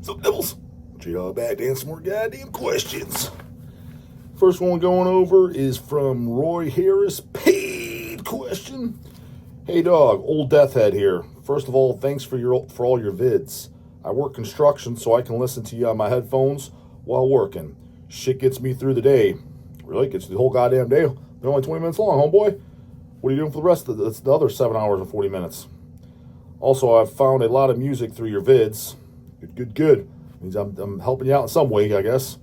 Sup, Devils? Y'all back to answer some more goddamn questions. First one going over is from Roy Harris. Paid question. Hey, Dawg, old Deathhead here. First of all, thanks for all your vids. I work construction, so I can listen to you on my headphones while working. Shit gets me through the day. Really, gets the whole goddamn day. They're only 20 minutes long, homeboy. What are you doing for the rest of the other 7 hours and 40 minutes? Also, I've found a lot of music through your vids. Good. Means I'm helping you out in some way, I guess.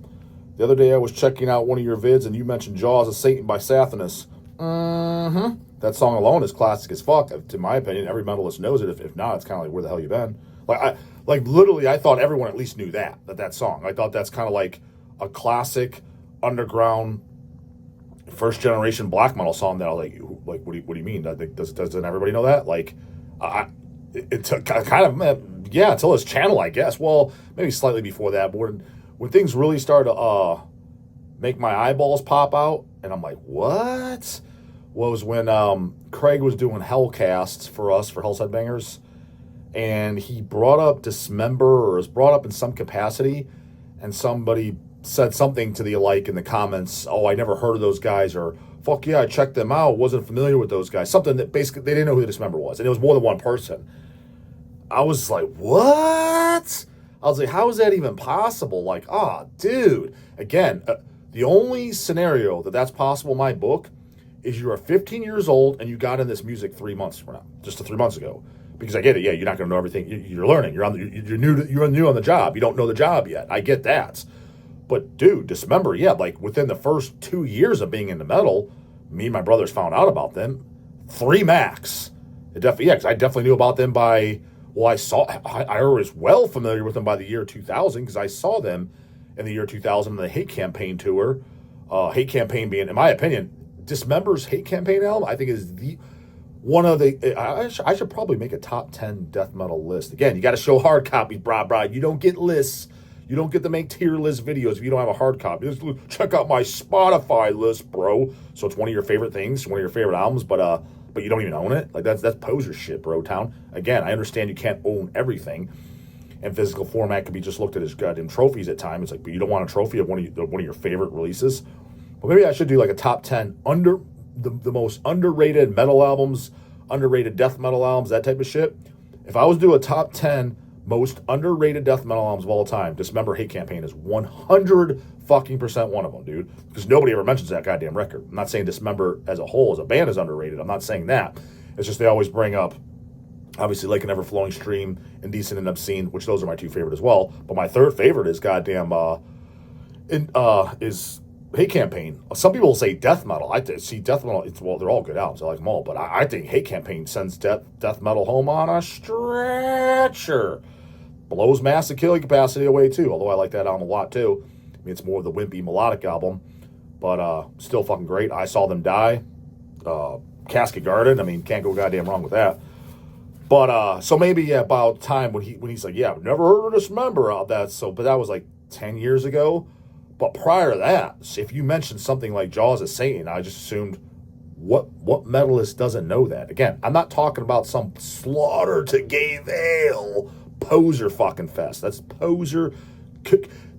The other day I was checking out one of your vids and you mentioned Jaws of Satan by Sathanas. That song alone is classic as fuck. In my opinion, every metalist knows it. If not, it's kind of like, where the hell you been? Literally, I thought everyone at least knew that song. I thought that's kind of like a classic underground first generation black metal song that I like. What do you mean? Doesn't everybody know that? It took kind of, until his channel, I guess. Well, maybe slightly before that, but when things really started to make my eyeballs pop out, and I'm like, what? Was when Craig was doing Hellcasts for us, for Hell's Headbangers, and he brought up Dismember, or was brought up in some capacity, and somebody said something to the like in the comments, oh, I never heard of those guys, or fuck yeah, I checked them out, wasn't familiar with those guys. Something that basically, they didn't know who the Dismember was, and it was more than one person. I was like, what? I was like, how is that even possible? Like, dude. Again, the only scenario that's possible in my book is you are 15 years old and you got in this music 3 months from now, just 3 months ago. Because I get it, yeah, you're not going to know everything. You're learning. You're new on the job. You don't know the job yet. I get that. But dude, Dismember, yeah, like within the first 2 years of being into metal, me and my brothers found out about them. 3 max. Because I definitely knew about them by. Well, I was well familiar with them by the year 2000 because I saw them in the year 2000 in the Hate Campaign tour. Hate Campaign being, in my opinion, Dismember's Hate Campaign album, I think is one of the, I should probably make a top 10 death metal list. Again, you got to show hard copies, brah. You don't get lists. You don't get to make tier list videos if you don't have a hard copy. Just check out my Spotify list, bro. So it's one of your favorite things, one of your favorite albums, but you don't even own it. Like that's poser shit, bro town. Again, I understand you can't own everything, and physical format can be just looked at as goddamn trophies at times. It's like, but you don't want a trophy of one of your favorite releases. But maybe I should do like a top 10 under the most underrated metal albums, underrated death metal albums, that type of shit. If I was to do a top 10 most underrated death metal albums of all time, Dismember Hate Campaign is 100% one of them, dude. Because nobody ever mentions that goddamn record. I'm not saying Dismember as a whole, as a band, is underrated. I'm not saying that. It's just they always bring up, obviously, Like an Ever-Flowing Stream, Indecent and Obscene, which those are my 2 favorite as well. But my 3rd favorite is is Hate Campaign. Some people will say death metal. I see death metal. Well, they're all good albums. I like them all. But I think Hate Campaign sends death metal home on a stretcher. Blows Massive Killing Capacity away too. Although I like that album a lot too. I mean, it's more of the wimpy melodic album, but still fucking great. I Saw Them Die. Casket Garden. I mean, can't go goddamn wrong with that. But so maybe about time when he's like, yeah, I've never heard of Dismember out that. So, but that was like 10 years ago. But prior to that, if you mentioned something like Jaws of Satan, I just assumed what metalist doesn't know that? Again, I'm not talking about some Slaughter to Gay Vale poser fucking fest. That's poser.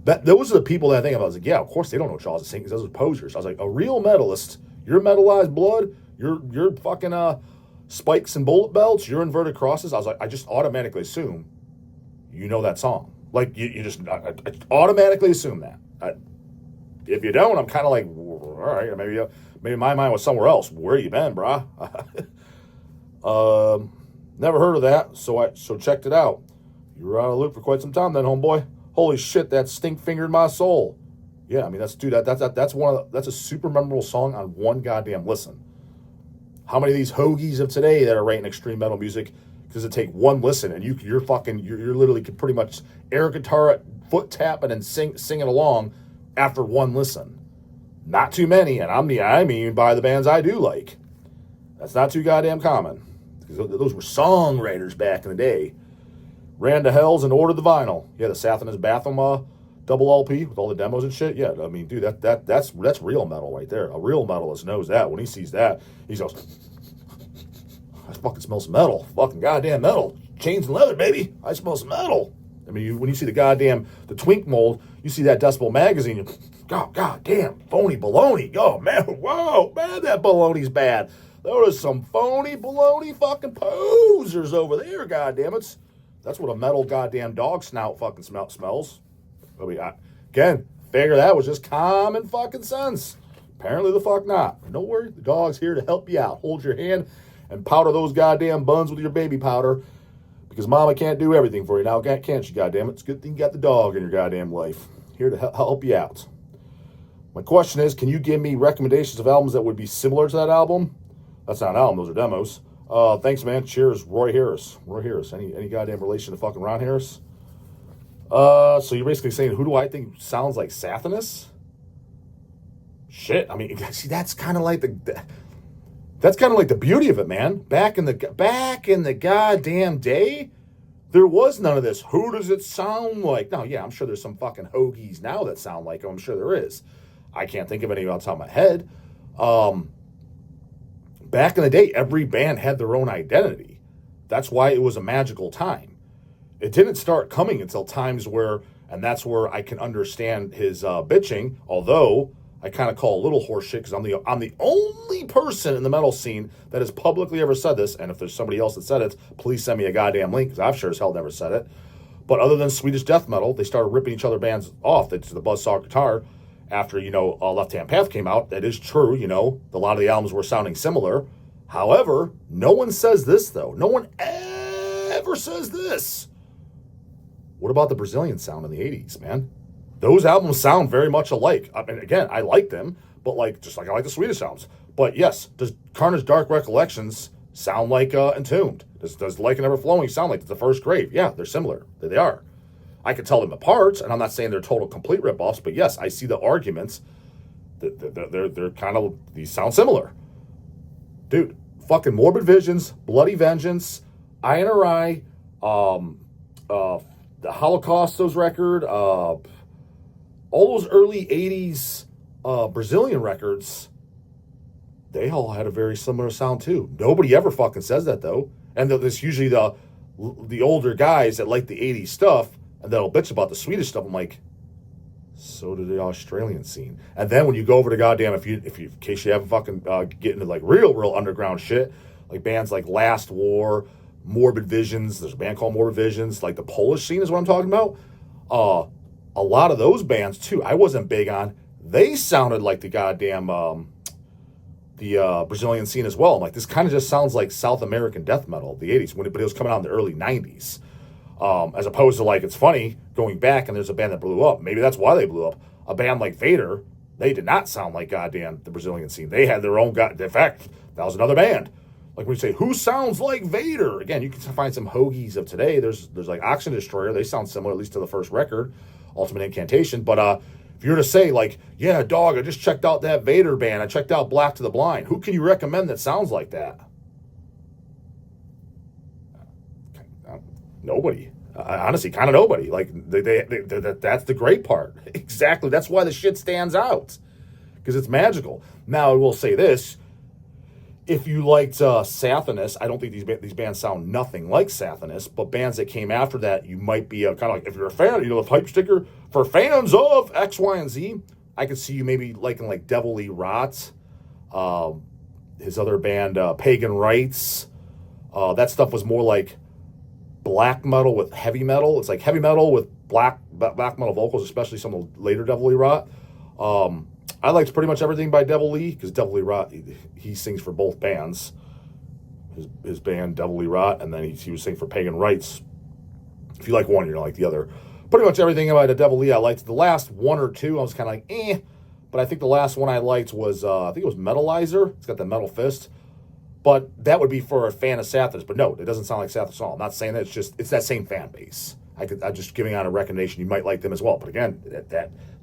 Those are the people that I think about. I was like, yeah, of course they don't know Jaws of Satan because those are posers. I was like, a real metalist, your metallized blood, your fucking spikes and bullet belts, your inverted crosses. I was like, I just automatically assume you know that song. Like you just I automatically assume that. If you don't, I'm kind of like, all right, maybe my mind was somewhere else. Where you been, brah? Never heard of that, so checked it out. You were out of the loop for quite some time then, homeboy. Holy shit, that stink fingered my soul. Yeah, I mean that's a super memorable song on one goddamn listen. How many of these hoagies of today that are writing extreme metal music does it take one listen and you're literally can pretty much air guitar, foot tapping and singing along after one listen? Not too many, and I mean by the bands I do like. That's not too goddamn common. Because those were songwriters back in the day. Ran to Hells and ordered the vinyl. Yeah, the Sathanas Bathom double LP with all the demos and shit. Yeah, I mean, dude, that's real metal right there. A real metalist knows that. When he sees that, he goes, I fucking smell some metal. Fucking goddamn metal. Chains and leather, baby. I smell some metal. I mean, when you see the Twink mold, you see that Decibel magazine, God damn, phony baloney. Oh, man, whoa, man, that baloney's bad. There was some phony baloney fucking posers over there, goddamn it. That's what a metal goddamn dog snout fucking smells. I mean, again, figure that was just common fucking sense. Apparently the fuck not. No worry, the dog's here to help you out. Hold your hand and powder those goddamn buns with your baby powder, because mama can't do everything for you now, can't she, goddamn it? It's a good thing you got the dog in your goddamn life. Here to help you out. My question is, can you give me recommendations of albums that would be similar to that album? That's not an album, those are demos. Thanks, man. Cheers, Roy Harris. Roy Harris. Any goddamn relation to fucking Ron Harris? So you're basically saying, who do I think sounds like Sathanas? Shit. I mean, see, that's kind of like the beauty of it, man. Back in the goddamn day, there was none of this. Who does it sound like? No, yeah, I'm sure there's some fucking hoagies now that sound like them. I'm sure there is. I can't think of any off the top of my head. Back in the day, every band had their own identity. That's why it was a magical time. It didn't start coming until times where, and that's where I can understand his bitching, although I kind of call a little horse shit because I'm the only person in the metal scene that has publicly ever said this, and if there's somebody else that said it, please send me a goddamn link, because I've sure as hell never said it. But other than Swedish death metal, they started ripping each other bands off. That's the buzzsaw guitar. After, Left Hand Path came out, that is true, a lot of the albums were sounding similar. However, no one says this, though. No one ever says this. What about the Brazilian sound in the 80s, man? Those albums sound very much alike. I mean, again, I like them, but just like I like the Swedish albums. But yes, does Carnage Dark Recollections sound like Entombed? Does Like and Ever Flowing sound like The First Grave? Yeah, they're similar. They are. I could tell them apart, and I'm not saying they're total complete ripoffs, but yes, I see the arguments. They're kind of, these sound similar. Dude, fucking Morbid Visions, Bloody Vengeance, INRI, the Holocaustos record, all those early 80s Brazilian records, they all had a very similar sound too. Nobody ever fucking says that though. And there's usually the older guys that like the 80s stuff, and that'll bitch about the Swedish stuff. I'm like, so did the Australian scene. And then when you go over to goddamn, if you in case you haven't fucking get into like real underground shit, like bands like Last War, Morbid Visions. There's a band called Morbid Visions. Like the Polish scene is what I'm talking about. A lot of those bands too, I wasn't big on. They sounded like the goddamn the Brazilian scene as well. I'm like, this kind of just sounds like South American death metal, the 80s, but it was coming out in the early 90s. As opposed to like, it's funny going back and there's a band that blew up. Maybe that's why they blew up. A band like Vader, they did not sound like goddamn the Brazilian scene. They had their own in fact, that was another band. Like when you say, who sounds like Vader? Again, you can find some hoagies of today. There's like Oxygen Destroyer. They sound similar, at least to the first record, Ultimate Incantation. But if you were to say like, yeah, dog, I just checked out that Vader band. I checked out Black to the Blind. Who can you recommend that sounds like that? Nobody. Honestly, kind of nobody. Like that's the great part. Exactly. That's why the shit stands out, because it's magical. Now I will say this: if you liked Sathanas, I don't think these bands sound nothing like Sathanas, but bands that came after that, you might be kind of like, if you're a fan, the hype sticker for fans of X, Y, and Z. I could see you maybe liking like Devilly Rot, his other band Pagan Rites. That stuff was more like black metal with heavy metal. It's like heavy metal with black metal vocals, especially some of the later Devilly Rot. I liked pretty much everything by Devil Lee, because Devil Lee Rot, he sings for both bands. His band, Devil Lee Rot, and then he was singing for Pagan Rites. If you like one, you're going to like the other. Pretty much everything about the Devil Lee I liked. The last one or two, I was kind of like, eh. But I think the last one I liked was, I think it was Metalizer. It's got the metal fist. But that would be for a fan of Sathanas. But no, it doesn't sound like Sathanas at all. I'm not saying that. It's that same fan base. I'm just giving out a recommendation. You might like them as well. But again,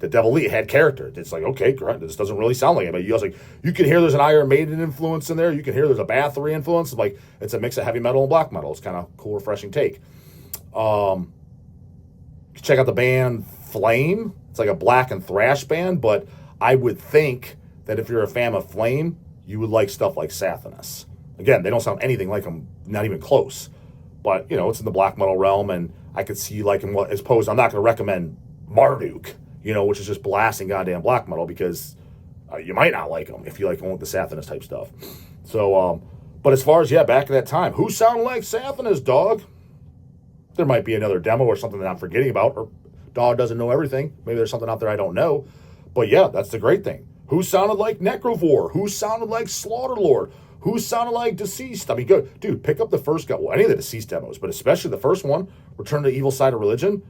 the Devil Lee had character. It's like, okay, great. This doesn't really sound like it. But you can hear there's an Iron Maiden influence in there. You can hear there's a Bathory influence. Like, it's a mix of heavy metal and black metal. It's kind of cool, refreshing take. Check out the band Flame. It's like a black and thrash band. But I would think that if you're a fan of Flame, you would like stuff like Sathanas. Again, they don't sound anything like them, not even close. But, you know, it's in the black metal realm, and I could see, like, in what, as opposed, I'm not going to recommend Marduk, you know, which is just blasting goddamn black metal, because you might not like them if you like the Sathanist type stuff. So, but as far as, yeah, back at that time, who sounded like Sathanist, Dawg? There might be another demo or something that I'm forgetting about, or Dawg doesn't know everything. Maybe there's something out there I don't know. But yeah, that's the great thing. Who sounded like Necrovore? Who sounded like Slaughterlord? Who sounded like Deceased? I mean, good. Dude, pick up the first guy. Well, any of the Deceased demos, but especially the first one, Return to the Evil Side of Religion.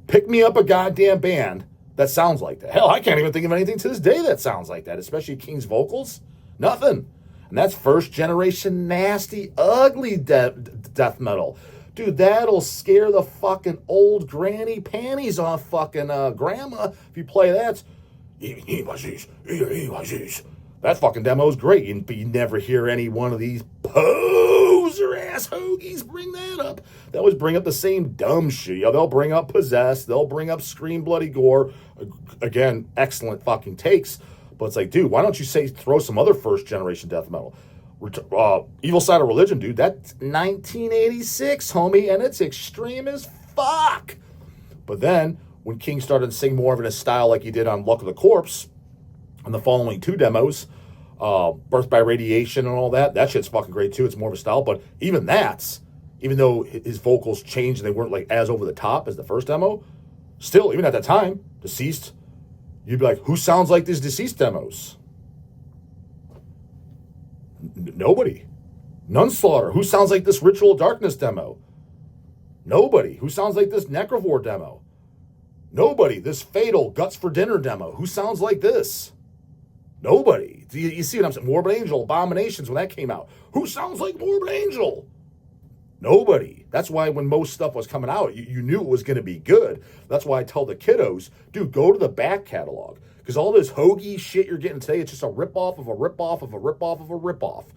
Pick me up a goddamn band that sounds like that. Hell, I can't even think of anything to this day that sounds like that, especially King's vocals. Nothing. And that's first generation nasty, ugly death metal. Dude, that'll scare the fucking old granny panties off fucking grandma if you play that. That fucking demo's great, but you never hear any one of these poser ass hoagies bring that up. They always bring up the same dumb shit. You know, they'll bring up Possessed, they'll bring up Scream Bloody Gore. Again, excellent fucking takes. But it's like, dude, why don't you throw some other first generation death metal? Evil Side of Religion, dude, that's 1986, homie, and it's extreme as fuck. But then, when King started to sing more of in a style like he did on Luck of the Corpse, and the following two demos, Birth by Radiation and all that shit's fucking great too. It's more of a style, but even though his vocals changed and they weren't like as over the top as the first demo, still, even at that time, Deceased, you'd be like, who sounds like these Deceased demos? Nobody. Nunslaughter. Who sounds like this Ritual of Darkness demo? Nobody. Who sounds like this Necrovore demo? Nobody. This Fatal Guts for Dinner demo. Who sounds like this? Nobody. You see what I'm saying? Morbid Angel, Abominations, when that came out. Who sounds like Morbid Angel? Nobody. That's why when most stuff was coming out, you knew it was going to be good. That's why I tell the kiddos, dude, go to the back catalog. Because all this hoagie shit you're getting today, it's just a ripoff of a ripoff of a ripoff of a ripoff.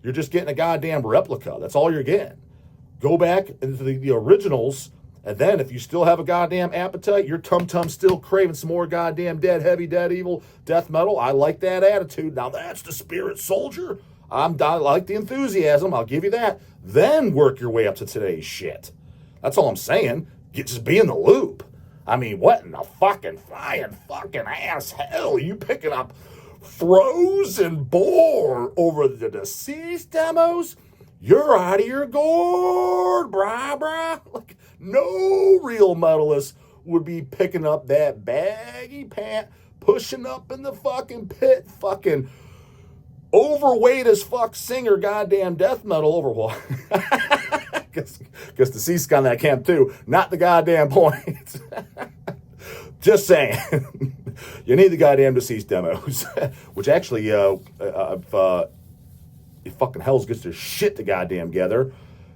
You're just getting a goddamn replica. That's all you're getting. Go back into the originals, and then if you still have a goddamn appetite, your tum-tum's still craving some more goddamn dead, heavy, dead, evil, death metal. I like that attitude. Now that's the spirit soldier. I like the enthusiasm. I'll give you that. Then work your way up to today's shit. That's all I'm saying. Just be in the loop. I mean, what in the fucking flying fucking ass hell are you picking up Frozen Boar over the Deceased demos? You're out of your gourd, brah. Like, no real metalist would be picking up that baggy pant, pushing up in the fucking pit, fucking overweight as fuck singer goddamn death metal over what? Because Deceased got in that camp too. Not the goddamn point. Just saying. You need the goddamn Deceased demos. Which actually, if fucking Hells gets their shit to goddamn together,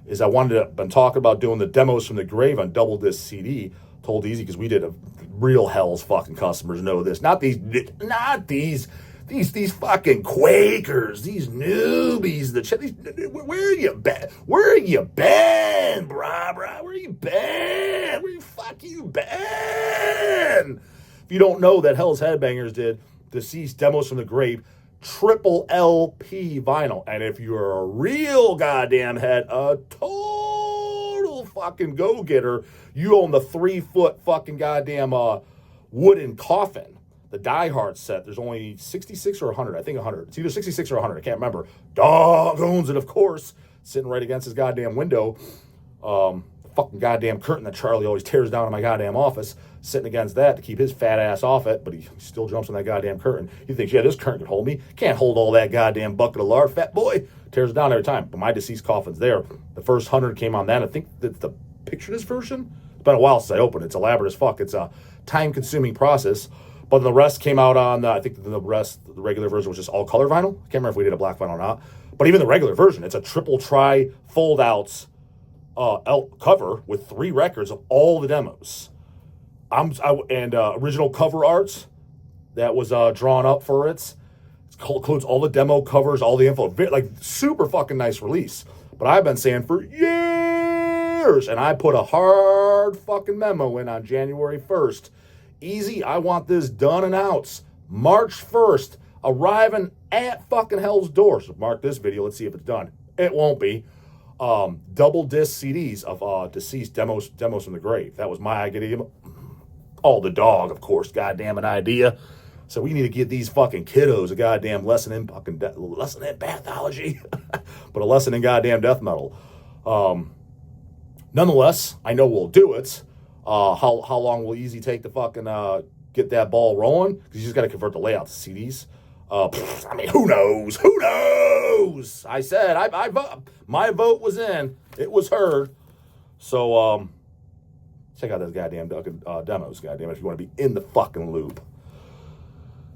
is been talking about doing the demos from the grave on double disc CD. Told Easy, because we did real Hells fucking customers know this. Not these fucking Quakers, these newbies, where are you been? Where are you been, brah? Where you been? Where you fuck you been? If you don't know that Hell's Headbangers did Deceased Demos from the Grave, triple LP vinyl. And if you're a real goddamn head, a total fucking go-getter, you own the 3-foot fucking goddamn wooden coffin. The Die Hard set, there's only 66 or 100. I think 100. It's either 66 or 100. I can't remember. Dawg owns it, of course. Sitting right against his goddamn window. The fucking goddamn curtain that Charlie always tears down in my goddamn office. Sitting against that to keep his fat ass off it, but he still jumps on that goddamn curtain. He thinks, yeah, this curtain can hold me. Can't hold all that goddamn bucket of lard, fat boy. Tears it down every time. But my Deceased coffin's there. The first 100 came on that. I think that's the picture disc version. It's been a while since I opened it. It's elaborate as fuck. It's a time-consuming process. But the rest came out on, I think the regular version was just all color vinyl. I can't remember if we did a black vinyl or not. But even the regular version, it's a triple tri fold outs cover with 3 records of all the demos. Original cover arts that was drawn up for it. It includes all the demo covers, all the info. Like, super fucking nice release. But I've been saying for years, and I put a hard fucking memo in on January 1st. Easy, I want this done and out. March 1st, arriving at fucking Hell's door. So mark this video, let's see if it's done. It won't be. double disc CDs of deceased demos from the grave. That was my idea. Oh, the Dawg, of course, goddamn an idea. So we need to give these fucking kiddos a goddamn lesson in pathology, but a lesson in goddamn death metal. Nonetheless, I know we'll do it. How long will Easy take to fucking get that ball rolling? Because you just got to convert the layout to CDs. I mean, who knows? Who knows? I said my vote was in. It was heard. So check out those goddamn demos, goddamn, if you want to be in the fucking loop.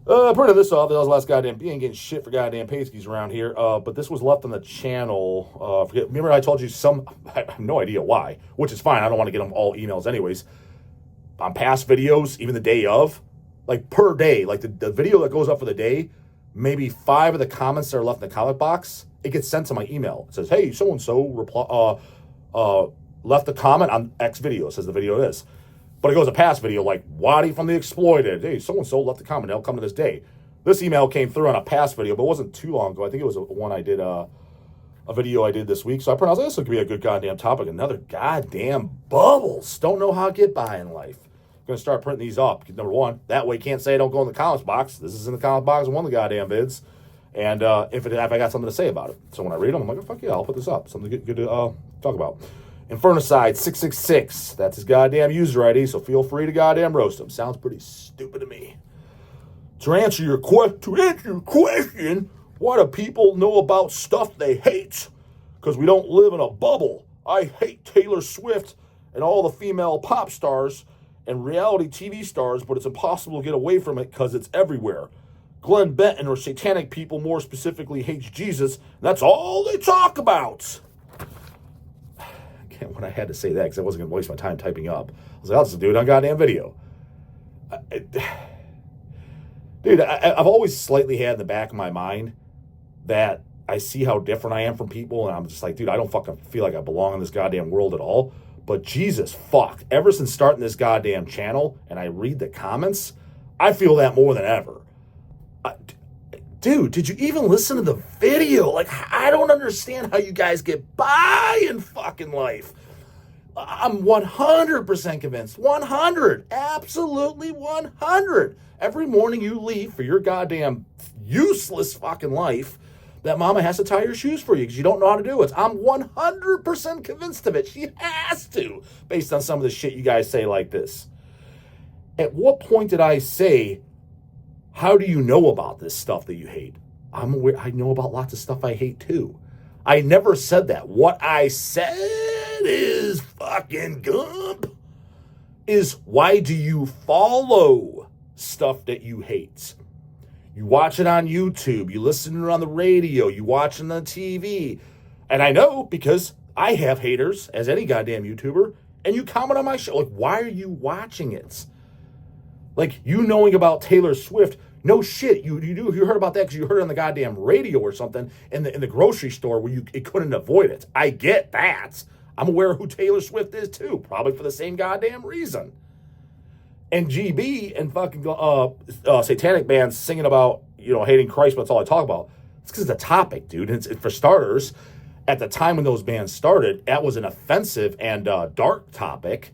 Printed this off. That was the last goddamn. You ain't getting shit for goddamn pasties around here. But this was left on the channel. Remember I told you I have no idea why, which is fine. I don't want to get them all emails anyways. On past videos, even the day of, like per day, like the video that goes up for the day, maybe 5 of the comments that are left in the comment box, it gets sent to my email. It says, hey, so-and-so left a comment on X video. It says the video is. But it goes a past video like, Waddy from the Exploited. Hey, so-and-so left a comment. They'll come to this day. This email came through on a past video, but it wasn't too long ago. I think it was one I did, a video I did this week. So I pronounced this could be a good goddamn topic. Another goddamn bubbles. Don't know how to get by in life. I'm going to start printing these up. Number one, that way you can't say don't go in the comments box. This is in the comments box in one of the goddamn vids. And if I got something to say about it. So when I read them, I'm like, oh, fuck yeah, I'll put this up. Something good to talk about. Infernicide 666. That's his goddamn user ID, so feel free to goddamn roast him. Sounds pretty stupid to me. To answer your question, why do people know about stuff they hate? Because we don't live in a bubble. I hate Taylor Swift and all the female pop stars and reality TV stars, but it's impossible to get away from it because it's everywhere. Glenn Benton, or satanic people more specifically, hates Jesus, and that's all they talk about. When I had to say that, because I wasn't going to waste my time typing up, I was like, I'll just do it on goddamn video. Dude, I've always slightly had in the back of my mind that I see how different I am from people, and I'm just like, dude, I don't fucking feel like I belong in this goddamn world at all. But Jesus, fuck, ever since starting this goddamn channel, and I read the comments, I feel that more than ever. Dude, did you even listen to the video? Like, I don't understand how you guys get by in fucking life. I'm 100% convinced. 100. Absolutely 100. Every morning you leave for your goddamn useless fucking life, that mama has to tie your shoes for you because you don't know how to do it. I'm 100% convinced of it. She has to, based on some of the shit you guys say like this. At what point did I say, how do you know about this stuff that you hate? I'm aware. I know about lots of stuff I hate too. I never said that. What I said is fucking gump. Is why do you follow stuff that you hate? You watch it on YouTube. You listen to it on the radio. You watch it on the TV. And I know because I have haters, as any goddamn YouTuber, and you comment on my show. Like, why are you watching it? Like, you knowing about Taylor Swift, no shit. You heard about that because you heard it on the goddamn radio or something in the grocery store where you couldn't avoid it. I get that. I'm aware of who Taylor Swift is too, probably for the same goddamn reason. And GB and fucking satanic bands singing about, hating Christ, but that's all I talk about. It's because it's a topic, dude. And it's for starters, at the time when those bands started, that was an offensive and dark topic.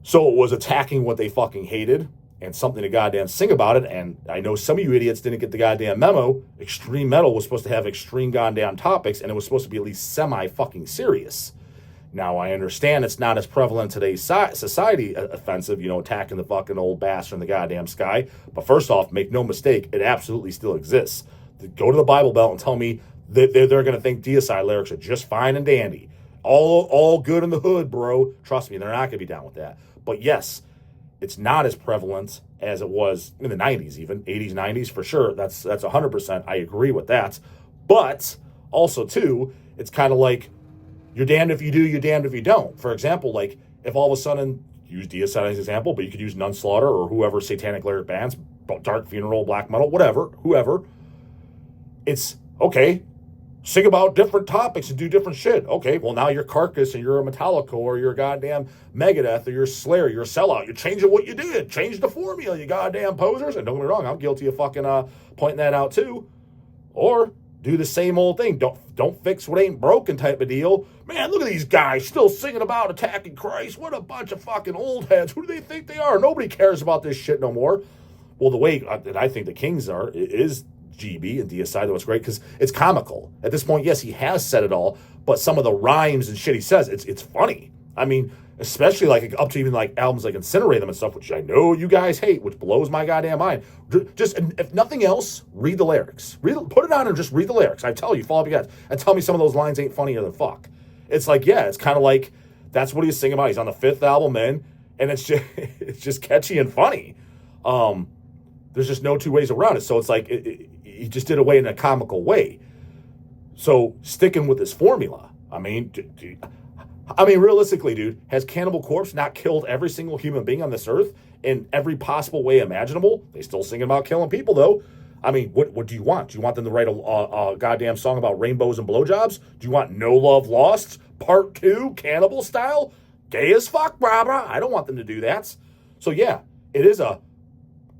So it was attacking what they fucking hated and something to goddamn sing about it. And I know some of you idiots didn't get the goddamn memo. Extreme metal was supposed to have extreme goddamn topics, and it was supposed to be at least semi-fucking serious. Now, I understand it's not as prevalent in today's society, offensive, attacking the fucking old bastard in the goddamn sky. But first off, make no mistake, it absolutely still exists. Go to the Bible Belt and tell me that they're going to think Deicide lyrics are just fine and dandy. All good in the hood, bro. Trust me, they're not going to be down with that. But yes, it's not as prevalent as it was in the 90s even. 80s, 90s, for sure. That's 100%. I agree with that. But also, too, it's kind of like, you're damned if you do, you're damned if you don't. For example, like, if all of a sudden, use Deicide as an example, but you could use Nunslaughter or whoever satanic lyric bands, Dark Funeral, Black Metal, whatever, whoever. It's, okay, sing about different topics and do different shit. Okay, well, now you're Carcass and you're a Metallica or you're a goddamn Megadeth or you're Slayer, you're a sellout. You're changing what you did. Change the formula, you goddamn posers. And don't get me wrong, I'm guilty of fucking pointing that out too. Or do the same old thing. Don't fix what ain't broken type of deal. Man, look at these guys still singing about attacking Christ. What a bunch of fucking old heads. Who do they think they are? Nobody cares about this shit no more. Well, the way that I think the Kings are is GB and Deicide. What's great because it's comical. At this point, yes, he has said it all, but some of the rhymes and shit he says, it's funny. I mean, especially like up to even like albums like Incinerate Them and stuff, which I know you guys hate, which blows my goddamn mind. Just, if nothing else, read the lyrics. Put it on and just read the lyrics. I tell you, fall off your guys, and tell me some of those lines ain't funnier than fuck. It's like, yeah, it's kind of like that's what he's singing about. He's on the 5th album in, and it's just catchy and funny. There's just no two ways around it. So it's like he just did it in a comical way. So sticking with this formula, I mean, realistically, dude, has Cannibal Corpse not killed every single human being on this earth in every possible way imaginable? They still singing about killing people, though. I mean, what do you want? Do you want them to write a goddamn song about rainbows and blowjobs? Do you want No Love Lost, Part 2, Cannibal style? Gay as fuck, brah. I don't want them to do that. So, yeah, it is a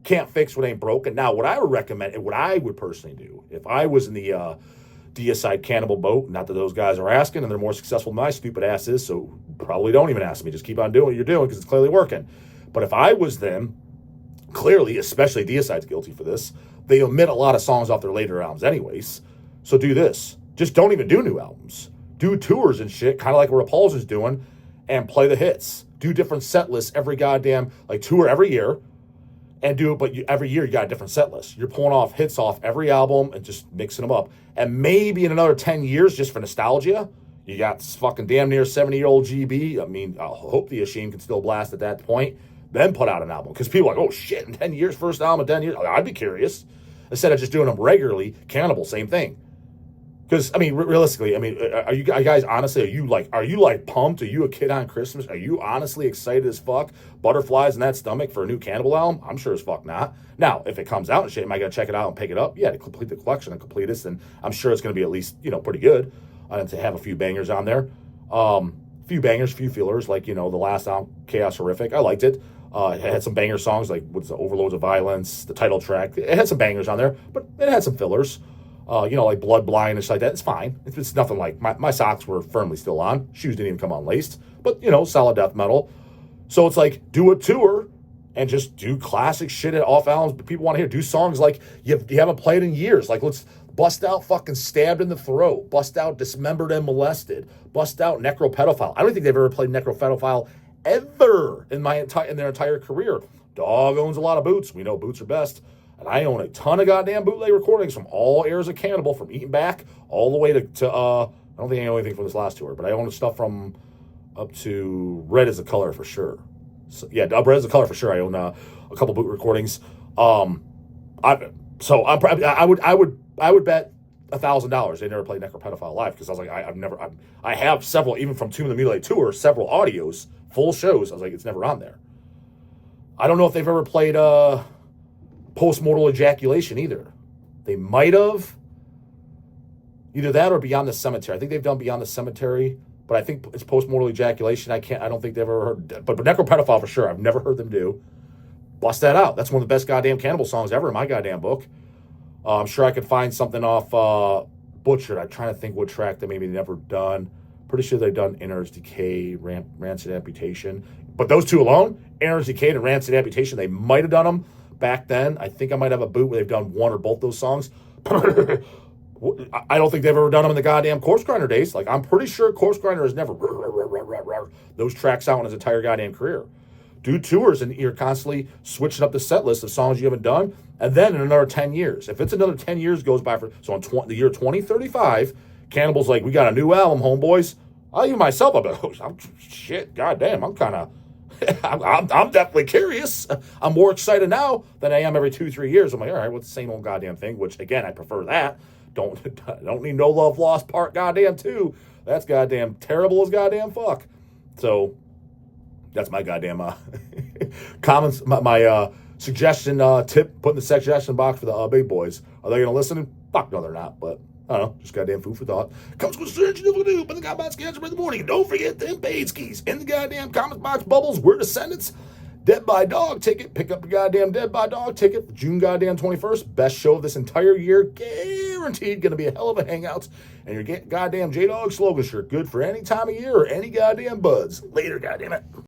can't fix what ain't broken. Now, what I would recommend, and what I would personally do, if I was in the Deicide Cannibal boat, not that those guys are asking, and they're more successful than my stupid ass is, so probably don't even ask me. Just keep on doing what you're doing because it's clearly working. But if I was them, clearly, especially Deicide's guilty for this, they omit a lot of songs off their later albums anyways. So do this. Just don't even do new albums. Do tours and shit, kind of like what Repulsion's doing, and play the hits. Do different set lists every goddamn, like tour every year, and do it, but every year you got a different set list. You're pulling off hits off every album and just mixing them up. And maybe in another 10 years, just for nostalgia, you got fucking damn near 70-year-old GB. I mean, I hope the Ashamed can still blast at that point. Then put out an album. Because people are like, oh shit, in 10 years, first album in 10 years. I'd be curious. Instead of just doing them regularly, Cannibal, same thing. Because, I mean, realistically, I mean, are you guys, honestly, are you pumped? Are you a kid on Christmas? Are you honestly excited as fuck? Butterflies in that stomach for a new Cannibal album? I'm sure as fuck not. Now, if it comes out and shit, am I going to check it out and pick it up? Yeah, to complete the collection and complete this, and I'm sure it's going to be at least, pretty good. To have a few bangers on there. Few bangers, few fillers, like, the last album, Chaos Horrific. I liked it. It had some banger songs, like, what's the Overloads of Violence, the title track. It had some bangers on there, but it had some fillers. Like Blood Blind and shit like that. It's fine. It's nothing like my socks were firmly still on. Shoes didn't even come unlaced. But, solid death metal. So it's like, do a tour and just do classic shit at off albums but people want to hear. Do songs like you haven't played in years. Like, let's bust out fucking Stabbed in the Throat. Bust out Dismembered and Molested. Bust out Necropedophile. I don't think they've ever played Necropedophile ever in their entire career. Dawg owns a lot of boots. We know boots are best. And I own a ton of goddamn bootleg recordings from all eras of Cannibal, from Eating Back all the way to I don't think I own anything from this last tour, but I own stuff from up to Red is the Color for sure. So, yeah, Red is the Color for sure. I own a couple boot recordings. I would bet $1,000 they never played Necropedophile live because I was like, I have several, even from Tomb of the Mutilated Tour, several audios, full shows. I was like, it's never on there. I don't know if they've ever played Post-Mortal Ejaculation either. They might have. Either that or Beyond the Cemetery. I think they've done Beyond the Cemetery, but I think it's Post-Mortal Ejaculation. I don't think they've ever heard. But Necropedophile for sure. I've never heard them do. Bust that out. That's one of the best goddamn Cannibal songs ever in my goddamn book. I'm sure I could find something off Butchered. I'm trying to think what track they maybe never done. Pretty sure they've done Innards Decay, Rancid Amputation. But those two alone, Innards Decay and Rancid Amputation, they might have done them back then. I think I might have a boot where they've done one or both those songs. I don't think they've ever done them in the goddamn Corpse Grinder days. Like, I'm pretty sure Corpse Grinder has never those tracks out in his entire goddamn career. Do tours and you're constantly switching up the set list of songs you haven't done. And then in another 10 years, if it's another 10 years goes by, so in the year 2035, Cannibal's like, we got a new album, homeboys. I'll even myself, shit, goddamn, I'm kind of, I'm definitely curious. I'm more excited now than I am every 2-3 years. I'm like, all right, what's the same old goddamn thing? Which, again, I prefer that. Don't need No Love Lost Part goddamn 2. That's goddamn terrible as goddamn fuck. So that's my goddamn comments, my suggestion tip, put in the suggestion box for the big boys. Are they going to listen? Fuck no, they're not, but I don't know, just goddamn food for thought. Comes with search and do, but the goddamn schedule in the morning. And don't forget them paid skis in the goddamn comments box bubbles. We're Descendants. Dead by Dog ticket. Pick up the goddamn Dead by Dog ticket. June goddamn 21st. Best show of this entire year. Guaranteed. guaranteed going to be a hell of a hangouts. And your goddamn J-Dawg slogan shirt, good for any time of year or any goddamn buds. Later, goddamn it.